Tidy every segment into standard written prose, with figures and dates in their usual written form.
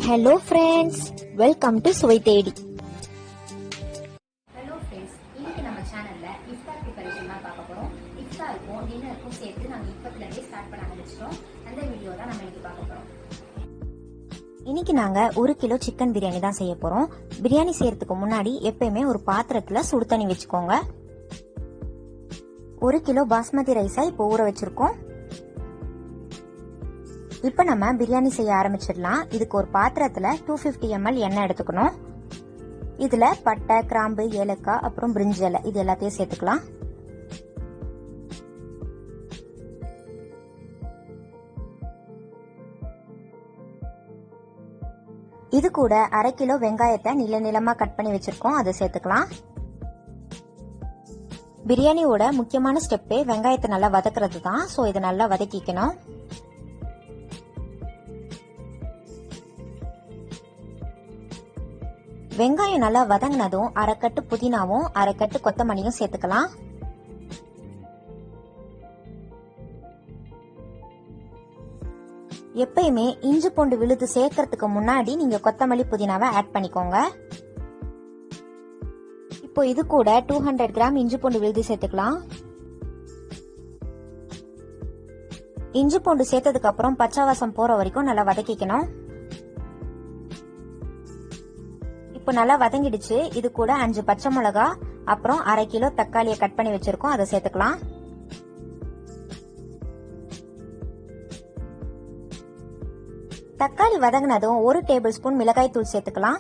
Hello friends, welcome to சுவை தேடி. Hello friends, இன்னைக்கு நம்ம சேனல்ல இஃப்தார் ப்ரிப்பரேஷன் தான் பார்க்க போறோம். இஃப்தாருக்கும் டின்னருக்கும் சேர்த்து நாங்க இப்பத்துல இருந்தே ஸ்டார்ட் பண்ண ஆரம்பிச்சிட்டோம். அந்த வீடியோ தான் நம்ம இன்னைக்கு பார்க்க போறோம். இன்னைக்கு நாங்க 1 கிலோ சிக்கன் பிரியாணி தான் செய்ய போறோம். பிரியாணி செய்யறதுக்கு முன்னாடி எப்பயுமே ஒரு பாத்திரத்துல சுடு தண்ணி வச்சுக்கோங்க. 1 கிலோ பாஸ்மதி ரைஸை இப்போ ஊற வச்சிருக்கோம். இப்ப நம்ம பிரியாணி செய்ய ஆரம்பிச்சிடலாம். இதுக்கு ஒரு பாத்திரத்துல 250 ml எண்ணெய் எடுத்துக்கணும். இதுல பட்டை, கிராம்பு, ஏலக்காய், அப்புறம் பிரிஞ்சி இலை இது எல்லாத்தையும் சேர்த்துக்கலாம். இது கூட 1/2 கிலோ வெங்காயத்தை நீளமா கட் பண்ணி வச்சிருக்கோம், அதை சேர்த்துக்கலாம். பிரியாணியோட முக்கியமான ஸ்டெப்பே வெங்காயத்தை நல்லா வதக்குறது தான். சோ இதை நல்லா வதக்கிக்கணும். வெங்காயம் நல்லா வதங்கினதும் 1/2 கட்டு புதினாவும் 1/2 கட்டு கொத்தமல்லியும் சேர்த்துக்கலாம். எப்பயுமே இஞ்சி பூண்டு விழுது சேர்க்கறதுக்கு முன்னாடி நீங்க கொத்தமல்லி புதினாவை ஆட் பண்ணிக்கோங்க. இப்போ இது கூட 200 கிராம் இஞ்சி பூண்டு விழுது சேர்த்துக்கலாம். இஞ்சி பூண்டு சேர்த்ததுக்கு அப்புறம் பச்சை வாசம் போற வரைக்கும் நல்லா வதக்கிக்கணும். இப்போ நல்லா வதங்கிடுச்சு. இது கூட 5 பச்சை மிளகா, அப்புறம் 1/2 கிலோ தக்காளியை கட் பண்ணி வச்சிருக்கோம், அதை சேர்த்துக்கலாம். தக்காளி வதங்கினதும் 1 டேபிள் ஸ்பூன் மிளகாய் தூள் சேர்த்துக்கலாம்.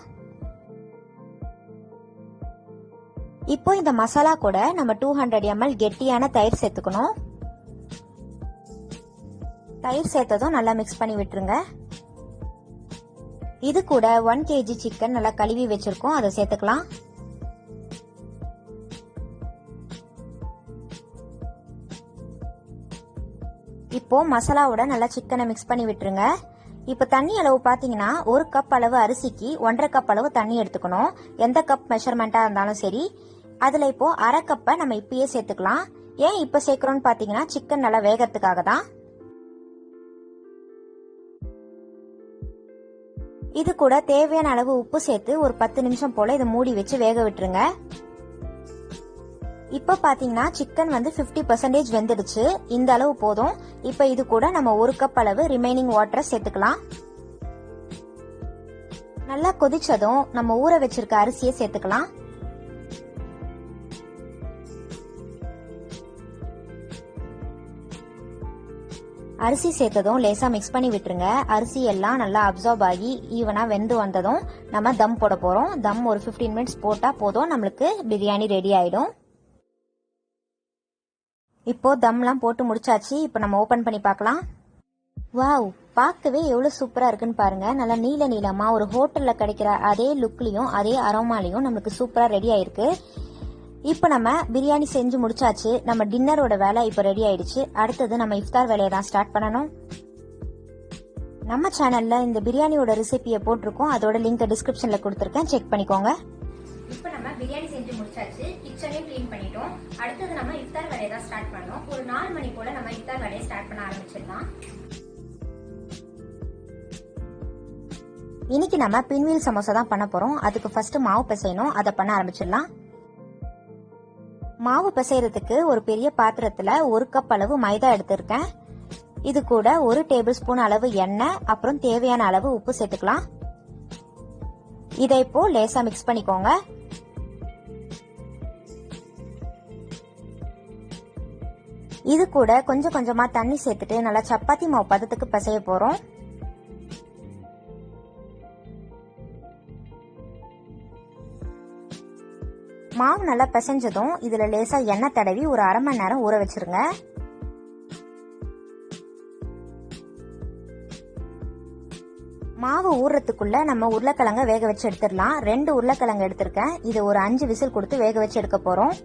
இப்போ இந்த மசாலா கூட நம்ம 200 ml கெட்டியான தயிர் சேர்த்துக்கணும். தயிர் சேர்த்ததும் நல்லா மிக்ஸ் பண்ணி விட்டுருங்க. இது கூட 1 kg சிக்கன் நல்லா கழுவி வச்சிருக்கோம், அதை சேர்த்துக்கலாம். இப்போ மசாலாவோட நல்லா சிக்கனை மிக்ஸ் பண்ணி விட்டுருங்க. இப்போ தண்ணி அளவு பாத்தீங்கன்னா 1 கப் அளவு அரிசிக்கு 1.5 கப் அளவு தண்ணி எடுத்துக்கணும். எந்த கப் மெஷர்மெண்டா இருந்தாலும் சரி. அதுல இப்போ 1/2 கப்பை நம்ம இப்பயே சேர்த்துக்கலாம். ஏன் இப்ப சேர்க்கிறோம்னு பாத்தீங்கன்னா சிக்கன் நல்லா வேகறதுக்காக தான். இது கூட தேவையான அளவு உப்பு சேர்த்து ஒரு 10 நிமிஷம் போல இதை மூடி வச்சு வேக விட்டுருங்க. இப்ப பாத்தீங்கன்னா சிக்கன் வந்து 50% வெந்துடுச்சு. இந்த அளவு போதும். இப்ப இது கூட நம்ம 1 கப் அளவு ரிமைனிங் வாட்டரை சேர்த்துக்கலாம். நல்லா கொதிச்சதும் நம்ம ஊற வச்சிருக்க அரிசியை சேர்த்துக்கலாம். அரிசி சேர்த்ததும் லேசா மிக்ஸ் பண்ணி விட்டுருங்க. அரிசி எல்லாம் நல்லா அப்சார்ப் ஆகி ஈவனா வெந்து வந்ததும் நம்ம தம் போட போறோம். தம் ஒரு 15 மினிட்ஸ் போட்டா போதும், நம்மளுக்கு பிரியாணி ரெடி ஆயிடும். இப்போ தம்லாம் போட்டு முடிச்சாச்சு. இப்போ நம்ம ஓபன் பண்ணி பார்க்கலாம். வாவ், பார்க்கவே எவ்வளவு சூப்பரா இருக்குன்னு பாருங்க. நல்லா நீளமா ஒரு ஹோட்டல்ல கிடைக்கிற அதே லுக்லயும் அதே அரோமாலையும் நம்மளுக்கு சூப்பரா ரெடி ஆயிருக்கு. இப்ப நம்ம பிரியாணி செஞ்சு முடிச்சாச்சு. நம்ம டின்னரோட வேலை இப்ப ரெடி ஆயிடுச்சு. அடுத்தது நம்ம இஃப்தார் வேலையை தான் ஸ்டார்ட் பண்ணணும். நம்ம சேனல்ல இந்த பிரியாணியோட ரெசிபியை போட்டிருக்கோம், அதோட லிங்க் டிஸ்கிரிப்ஷன்ல கொடுத்திருக்கேன், செக் பண்ணிக்கோங்க. இப்போ நம்ம பிரியாணி செஞ்சு முடிச்சாச்சு. கிச்சனையும் கிளீன் பண்ணிட்டோம். அடுத்தது நம்ம இஃப்தார் வேலையை தான் ஸ்டார்ட் பண்ணோம். ஒரு 4 மணி போல நம்ம இஃப்தார் வேலையை ஸ்டார்ட் பண்ண ஆரம்பிச்சிடலாம். இன்னைக்கு நம்ம பின்வீல் சமோசா தான் பண்ண போறோம். அதுக்கு ஃபர்ஸ்ட் மாவு பிசையணும், அதை பண்ண ஆரம்பிச்சிடலாம். மாவு பிசைறதுக்கு ஒரு பெரிய பாத்திரத்துல 1 கப் அளவு மைதா எடுத்திருக்கேன். இது கூட 1 டேபிள் ஸ்பூன் அளவு எண்ணெய், அப்புறம் தேவையான அளவு உப்பு சேர்த்துக்கலாம். இதை இப்போ லேசா மிக்ஸ் பண்ணிக்கோங்க. இது கூட கொஞ்சம் கொஞ்சமா தண்ணி சேர்த்துட்டு நல்லா சப்பாத்தி மாவு பதத்துக்கு பிசைய போறோம். மாவு நல்லா பிசைஞ்சதும் இதுல லேசா எண்ணெய் தடவி ஒரு 1/2 மணி நேரம் ஊற வச்சிருங்க. மாவு ஊறதுக்குள்ள நம்ம உருளைக்கிழங்க வேக வச்சு எடுத்துடலாம். 2 உருளைக்கிழங்கு எடுத்திருக்கேன். இது ஒரு 5 விசில் கொடுத்து வேக வச்சு எடுக்க போறோம்.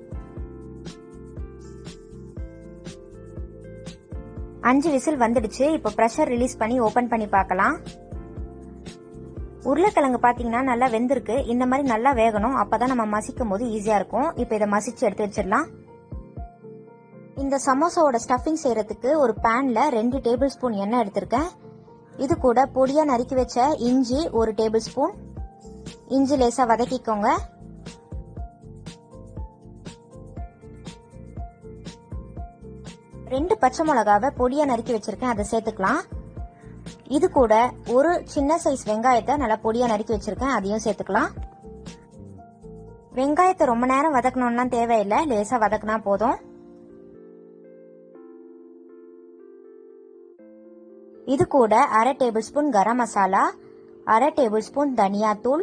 5 விசில் வந்துடுச்சு. இப்போ பிரஷர் ரிலீஸ் பண்ணி ஓபன் பண்ணி பார்க்கலாம். உருளைக்கிழங்கு பாத்தீங்கன்னா நல்லா வெந்திருக்கு. இந்த மாதிரி நல்லா வேகணும், அப்பதான் நம்ம மசிக்கும் போது ஈஸியா இருக்கும். இப்ப இதை மசிச்சு எடுத்து வச்சிடலாம். இந்த சமோசாவோட ஸ்டஃபிங் செய்யறதுக்கு ஒரு பேன்ல 2 டேபிள் ஸ்பூன் எண்ணெய் எடுத்திருக்கேன். இது கூட பொடியா நறுக்கி வச்ச இஞ்சி 1 டேபிள் ஸ்பூன். இஞ்சி லேசா வதக்கிக்கோங்க. ரெண்டு பச்சை மிளகாவை பொடியா நறுக்கி வச்சிருக்கேன், அதை சேர்த்துக்கலாம். இது கூட ஒரு சின்ன சைஸ் வெங்காயத்தை நல்லா பொடியா நறுக்கி வச்சிருக்கேன், அதையும் சேர்த்துக்கலாம். வெங்காயத்தை ரொம்ப நேரம் வதக்கணும்னா தேவையில்லை, லேசா வதக்கினா போதும். இது கூட 1/2 table spoon garam masala, 1/2 table spoon தனியாத்தூள்,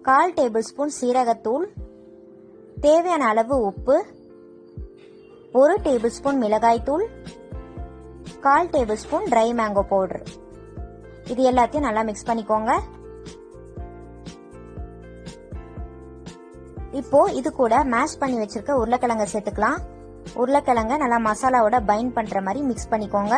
1/4 டேபிள் ஸ்பூன் சீரகத்தூள், தேவையான அளவு உப்பு, 1 டேபிள் ஸ்பூன் மிளகாய் தூள், 1/4 table spoon try mango powder. இது எல்லாத்தையும் நல்லா மிக்ஸ் பண்ணிக்கோங்க. இப்போ இது கூட மேஷ் பண்ணி வச்சிருக்க உருளைக்கிழங்க சேர்த்துக்கலாம். உருளைக்கிழங்க நல்லா மசாலாவோட பைண்ட் பண்ற மாதிரி மிக்ஸ் பண்ணிக்கோங்க.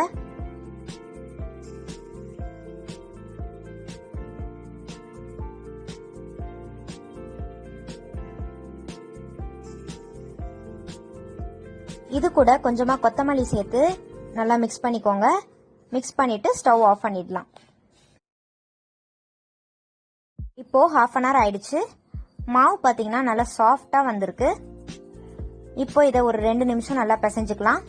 இது கூட கொஞ்சமா கொத்தமல்லி சேர்த்து நல்லா மிக்ஸ் பண்ணிக்கோங்க. மிக்ஸ் பண்ணிட்டு ஸ்டவ் ஆஃப் பண்ணிடலாம். இப்போ 1/2 அன் ஹவர் ஆயிடுச்சு. மாவு பாத்தீங்கன்னா நல்லா சாஃப்டா வந்திருக்கு. இப்போ இதை ஒரு 2 நிமிஷம் நல்லா பிசைஞ்சுக்கலாம்.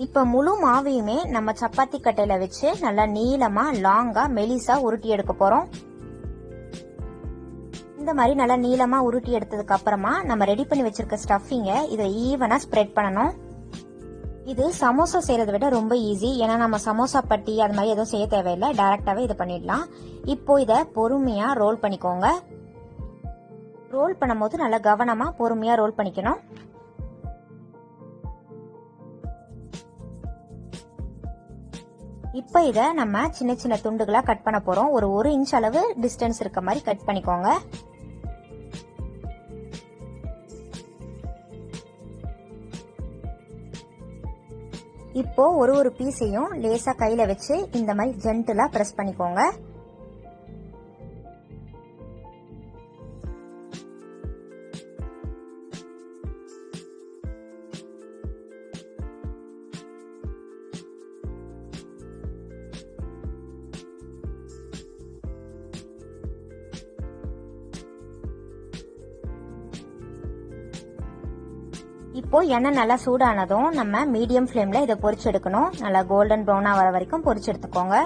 இப்ப முழு மாவையுமே நம்ம சப்பாத்தி கட்டையில வச்சு நல்லா நீளமா லாங்கா மெலிசா உருட்டி எடுக்க போறோம். இந்த மாதிரி நல்லா நீளமா உருட்டி எடுத்ததுக்கு அப்புறமா நம்ம ரெடி பண்ணி வச்சிருக்க ஸ்டஃபிங்க இதை ஈவனா ஸ்ப்ரெட் பண்ணணும். இது சமோசா செய்யறதை விட ரொம்ப ஈஸி. ஏன்னா நம்ம சமோசா பட்டி அது மாதிரி எதுவும் செய்ய தேவையில்லை, டைரக்டாவே இதை பண்ணிடலாம். இப்போ இதை பொறுமையா ரோல் பண்ணிக்கோங்க. ரோல் பண்ணும்போது நல்லா கவனமா பொறுமையா ரோல் பண்ணிக்கணும். இப்போ இதை நம்ம சின்ன சின்ன துண்டுகளா கட் பண்ண போறோம். ஒரு 1 இன்ச் அளவு டிஸ்டன்ஸ் இருக்க மாதிரி கட் பண்ணிக்கோங்க. இப்போ ஒரு பீஸையும் லேசா கையில வச்சு இந்த மாதிரி ஜென்டிலா பிரஸ் பண்ணிக்கோங்க. இப்போ எண்ணெய் நல்லா சூடானதும் நம்ம மீடியம் ஃப்ளேம்ல இதை பொரிச்சு எடுக்கணும். நல்லா கோல்டன் ப்ரௌனா வர வரைக்கும் பொரிச்சு எடுத்துக்கோங்க.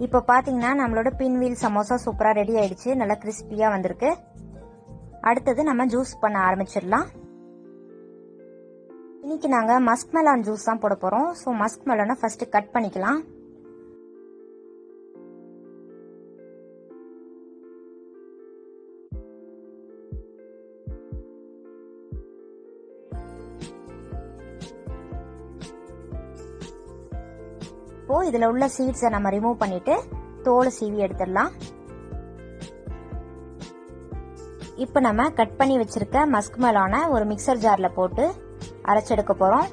இப்போ பாத்தீங்கன்னா நம்மளோட பின்வீல் சமோசா சூப்பரா ரெடி ஆயிடுச்சு. நல்லா கிறிஸ்பியா வந்திருக்கு. அடுத்தது நம்ம ஜூஸ் பண்ண ஆரம்பிச்சிடலாம். இன்னைக்கு நாங்க மஸ்க் மெலான் ஜூஸ் தான் போட போறோம். ஸோ மஸ்க் மெலானை ஃபர்ஸ்ட் கட் பண்ணிக்கலாம். இப்போ இதுல உள்ள சீட்ஸை நம்ம ரிமூவ் பண்ணிட்டு தோலை சீவி எடுத்துடலாம். இப்போ நம்ம கட் பண்ணி வச்சிருக்க மஸ்க் மெலானை ஒரு மிக்சர் ஜார்ல போட்டு அரைச்செடுக்க போறோம்.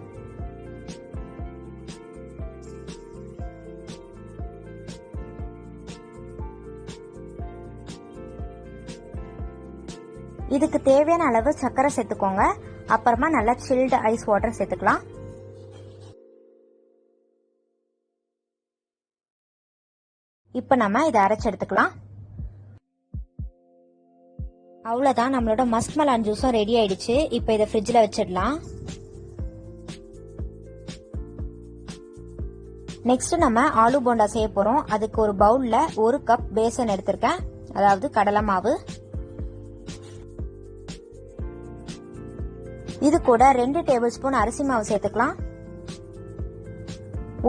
இதுக்கு தேவையான அளவு சர்க்கரை சேர்த்துக்கோங்க. அப்புறமா நல்லா சில்டு ஐஸ் வாட்டர் சேர்த்துக்கலாம். இப்போ நம்ம இதை அரைச்சு எடுத்துக்கலாம். அவ்வளவுதான், நம்மளோட மஸ்க் மெலான் ஜூஸும் ரெடி ஆயிடுச்சு. இப்போ இதை ஃப்ரிட்ஜ்ல வச்சிடலாம். நெக்ஸ்ட் நம்ம ஆலு போண்டா செய்ய போறோம். அதுக்கு ஒரு பவுல்ல 1 கப் பேசன் எடுத்திருக்கேன், அதாவது கடலை மாவு. இது கூட 2 டேபிள் ஸ்பூன் அரிசி மாவு சேர்த்துக்கலாம்.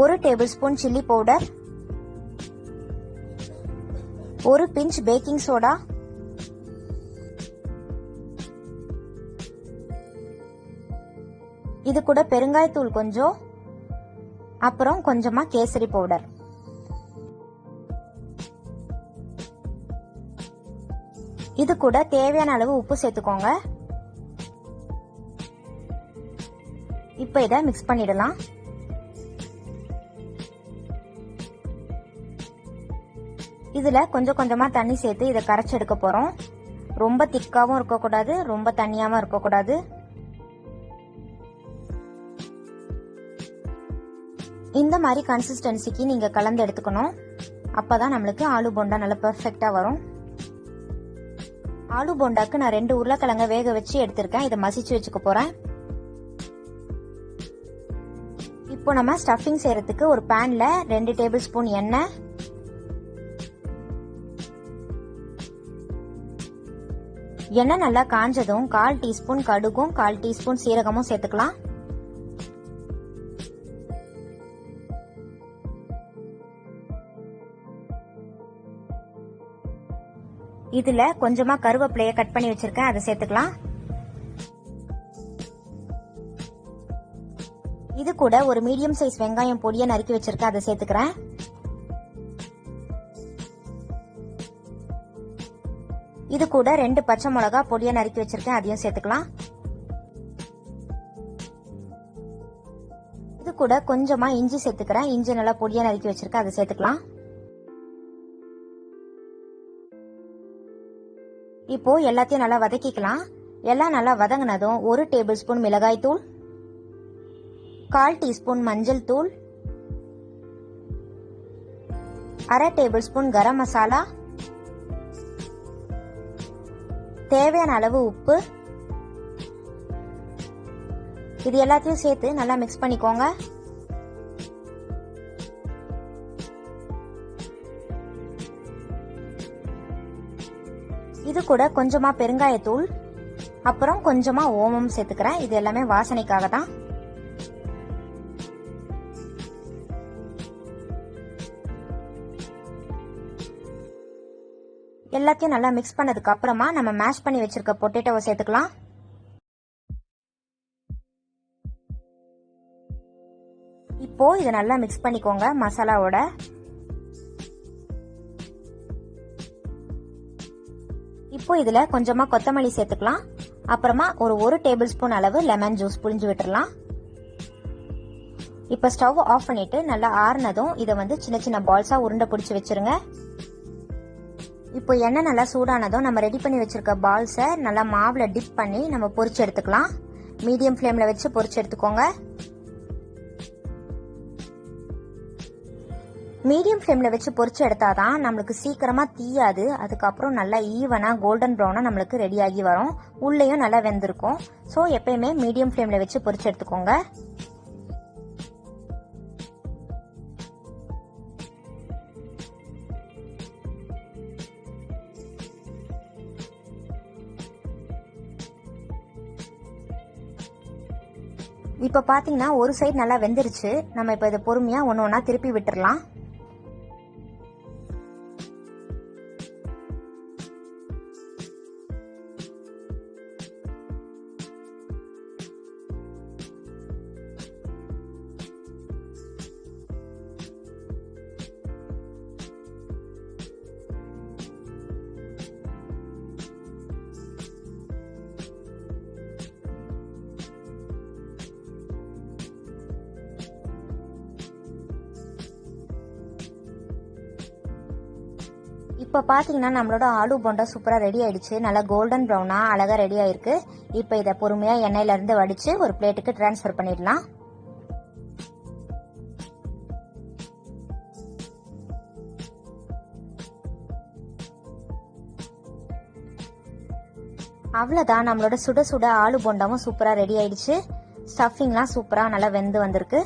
1 tablespoon chilli powder, 1 pinch baking soda, இது கூட பெருங்காயத்தூள் கொஞ்சம், அப்புறம் கொஞ்சமா கேசரி பவுடர். இது கூட தேவையான அளவு உப்பு சேர்த்துக்கோங்க. இப்ப இதை மிக்ஸ் பண்ணிடலாம். இதுல கொஞ்சம் கொஞ்சமா தண்ணி சேர்த்து இதை கரைச்சு எடுக்க போறோம். ரொம்ப திக்காவும் இருக்கக்கூடாது, ரொம்ப தண்ணியாவும் இருக்கக்கூடாது. இந்த மாதிரி கன்சிஸ்டன்சிக்கு நீங்க கலந்து எடுத்துக்கணும். அப்பதான் நம்மளுக்கு ஆலு போண்டா நல்லா பெர்ஃபெக்ட்டா வரும். ஆலு போண்டாக்கு நான் 2 உருளைக்கிழங்க வேக வச்சு எடுத்திருக்கேன். இதை மசிச்சு வச்சுக்க போறேன். இப்போ நம்ம ஸ்டஃபிங் செய்யறதுக்கு ஒரு பேன்ல 2 டேபிள் ஸ்பூன் எண்ணெய், எண்ணெய் நல்லா காஞ்சதும் 1/4 டீஸ்பூன் கடுகும் 1/4 டீஸ்பூன் சீரகமும் சேர்த்துக்கலாம். இதுல கொஞ்சமா கருவேப்பிலைய கட் பண்ணி வச்சிருக்கேன், அதை சேர்த்துக்கலாம். இது கூட ஒரு மீடியம் சைஸ் வெங்காயம் பொடியை நறுக்கி வச்சிருக்கேன், அதை சேர்த்துக்கிறேன். இது கூட 2 பச்சை மிளகா பொடியை நறுக்கி வச்சிருக்கேன், அதையும் சேர்த்துக்கலாம். இது கூட கொஞ்சமா இஞ்சி சேர்த்துக்கிறேன். இஞ்சி நல்லா பொடியை நறுக்கி வச்சிருக்கேன், அதை சேர்த்துக்கலாம். இப்போ எல்லாத்தையும் நல்லா வதக்கிக்கலாம். எல்லாம் நல்லா வதங்கினதும் 1 டேபிள் ஸ்பூன் மிளகாய் தூள், 1/4 டீஸ்பூன் மஞ்சள் தூள், 1/2 டேபிள் ஸ்பூன் கரம் மசாலா, தேவையான அளவு உப்பு, இது எல்லாத்தையும் சேர்த்து நல்லா மிக்ஸ் பண்ணிக்கோங்க. இது கூட கொஞ்சமா பெருங்காயத்தூள், அப்புறம் கொஞ்சமா ஓமம் சேர்த்துக்கிறேன். இது எல்லாமே வாசனைக்காக தான். எல்லாத்தையும் நல்லா மிக்ஸ் பண்ணதுக்கு அப்புறமா நம்ம மேஷ் பண்ணி வச்சிருக்க பொட்டேட்டோவை சேர்த்துக்கலாம். இப்போ இதை நல்லா மிக்ஸ் பண்ணிக்கோங்க மசாலாவோட. இப்போ இதுல கொஞ்சமா கொத்தமல்லி சேர்த்துக்கலாம். அப்புறமா ஒரு டேபிள் ஸ்பூன் அளவு லெமன் ஜூஸ் புழிஞ்சு விட்டுறலாம். இப்ப ஸ்டவ் ஆஃப் பண்ணிட்டு நல்லா ஆறுனதும் இதை சின்ன சின்ன பால்ஸா உருண்டை பிடிச்சு வச்சிருங்க. இப்போ எண்ணெய் நல்லா சூடானதும் நம்ம ரெடி பண்ணி வச்சிருக்க பால்ஸை நல்லா மாவுல டிப் பண்ணி நம்ம பொரிச்சு எடுத்துக்கலாம். மீடியம் ஃப்ளேம்ல வச்சு பொரிச்சு எடுத்துக்கோங்க. மீடியம் ஃப்ளேம்ல வச்சு பொரிச்சு எடுத்தாதான் நம்மளுக்கு சீக்கிரமா தீயாது. அதுக்கப்புறம் நல்லா ஈவனா கோல்டன் ப்ரௌனா நம்மளுக்கு ரெடி ஆகி வரும். உள்ளேயும் நல்லா வெந்திருக்கும். ஸோ எப்பயுமே மீடியம் ஃப்ளேம்ல வச்சு பொரிச்சு எடுத்துக்கோங்க. இப்ப பாத்தீங்கன்னா ஒரு சைடு நல்லா வெந்துருச்சு. நம்ம இப்ப இதை பொறுமையா ஒண்ணு திருப்பி விட்டுறலாம். இப்போ பார்த்தீங்கன்னா நம்மளோட ஆலு போண்டா சூப்பராக ரெடி ஆயிடுச்சு. நல்லா கோல்டன் ப்ரௌனா அழகாக ரெடி ஆயிருக்கு. இப்போ இதை பொறுமையாக எண்ணெயிலேருந்து வடித்து ஒரு பிளேட்டுக்கு டிரான்ஸ்ஃபர் பண்ணிடலாம். அவ்வளோதான், நம்மளோட சுட சுட ஆலு போண்டாவும் சூப்பராக ரெடி ஆயிடுச்சு. ஸ்டஃபிங்லாம் சூப்பராக நல்லா வெந்து வந்திருக்கு.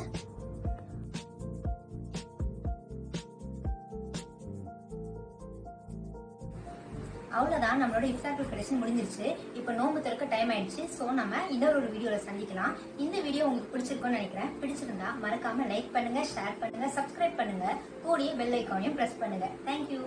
அவ்வளவுதான், நம்மளோட இஃப்தார் ப்ரிப்பரேஷன் முடிஞ்சிருச்சு. இப்போ நோன்பு திறக்க டைம் ஆயிடுச்சு. ஸோ நம்ம இன்னொரு வீடியோல சந்திக்கலாம். இந்த வீடியோ உங்களுக்கு பிடிச்சிருக்கும்னு நினைக்கிறேன். பிடிச்சிருந்தா மறக்காம லைக் பண்ணுங்க, ஷேர் பண்ணுங்க, சப்ஸ்கிரைப் பண்ணுங்க, கூடயே பெல் ஐக்கானையும் பிரஸ் பண்ணுங்க. தேங்க்யூ.